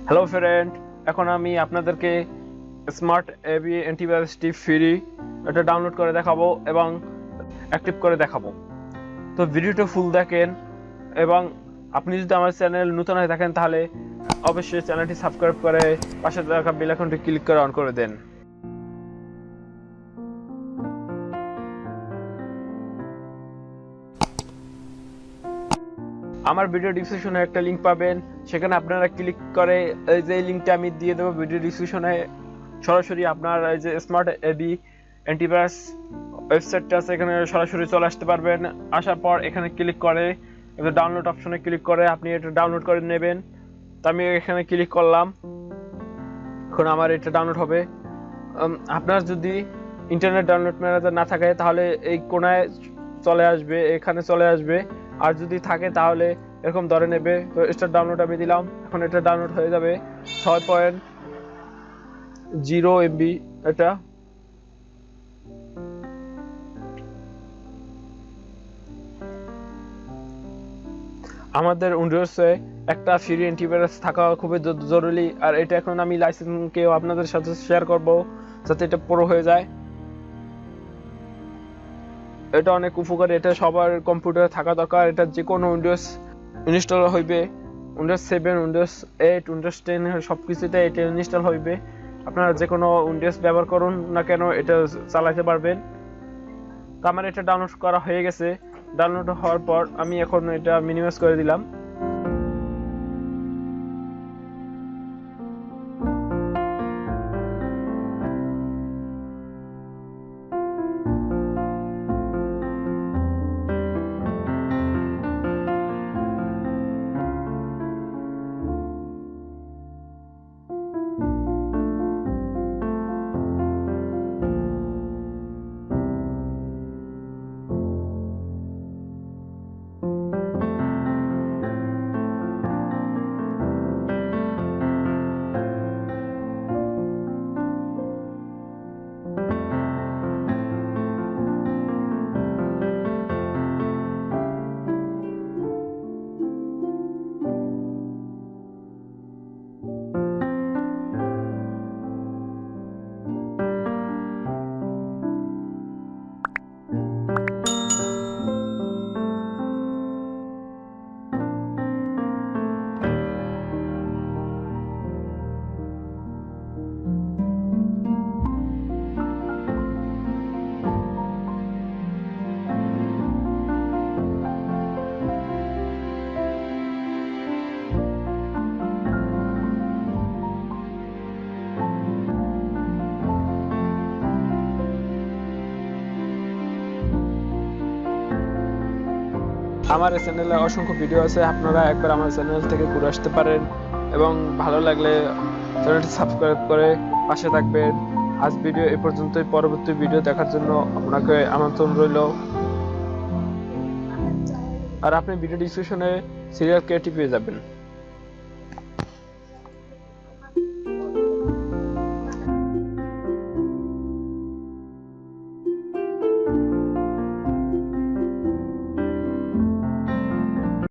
Hello friend, এখন আমি আপনাদেরকে স্মার্ট এবি অ্যান্টিভাইরাসটি ফ্রি এটা ডাউনলোড করে দেখাবো এবং অ্যাক্টিভ করে দেখাবো। তো ভিডিওটা ফুল দেখেন এবং আপনি যদি আমার চ্যানেল নতুন হয়ে থাকেন তাহলে অবশ্যই চ্যানেলটি সাবস্ক্রাইব করে পাশে থাকা বেল আইকনটি ক্লিক করে অন করে দেন। আমার ভিডিও ডিসক্রিপশনে একটা লিংক পাবেন, সেখানে আপনারা ক্লিক করে এই যে লিংকটা আমি দিয়ে দেবো ভিডিও ডিসক্রিপশনে, সরাসরি আপনার এই যে স্মার্ট এবি অ্যান্টিভাইরাস ওয়েবসাইটটা আছে এখানে সরাসরি চলে আসতে পারবেন। আসার পর এখানে ক্লিক করে এবার ডাউনলোড অপশনে ক্লিক করে আপনি এটা ডাউনলোড করে নেবেন। তো আমি এখানে ক্লিক করলাম, এখন আমার এটা ডাউনলোড হবে। আপনার যদি ইন্টারনেট ডাউনলোড ম্যানেজার না থাকে তাহলে এই কোণায় চলে আসবে, এখানে চলে আসবে, আর যদি থাকে তাহলে এরকম ধরে নেবে। তো স্টার্ট ডাউনলোড আমি দিলাম, এখন এটা ডাউনলোড হয়ে যাবে 6.0 MB। এটা আমাদের উইন্ডোজে একটা ফ্রি অ্যান্টিভাইরাস থাকা খুবই জরুরি, আর এটা এখন আমি লাইসেন্সকেও আপনাদের সাথে শেয়ার করব যাতে এটা পুরো হয়ে যায়। এটা অনেক উপকারী, এটা সবার কম্পিউটারে থাকা দরকার। এটা যে কোনো উইন্ডোজ ইনস্টল হইবে, উইন্ডোজ 7, উইন্ডোজ 8, উইন্ডোজ 10 সব কিছুতে এটা ইনস্টল হইবে। আপনারা যে কোনো উইন্ডোজ ব্যবহার করুন না কেন এটা চালাতে পারবেন। তো আমার এটা ডাউনলোড করা হয়ে গেছে। ডাউনলোড হওয়ার পর আমি এখন এটা মিনিমাইজ করে দিলাম। আমার চ্যানেলে অসংখ্য ভিডিও আছে, আপনারা একবার আমার চ্যানেল থেকে ঘুরে আসতে পারেন এবং ভালো লাগলে চ্যানেলটি সাবস্ক্রাইব করে পাশে থাকবেন। আজ ভিডিও এই পর্যন্তই, পরবর্তী ভিডিও দেখার জন্য আপনাকে আমন্ত্রণ রইল। আর আপনি ভিডিও ডিসক্রিপশনে সিরিয়াল কে পেয়ে যাবেন।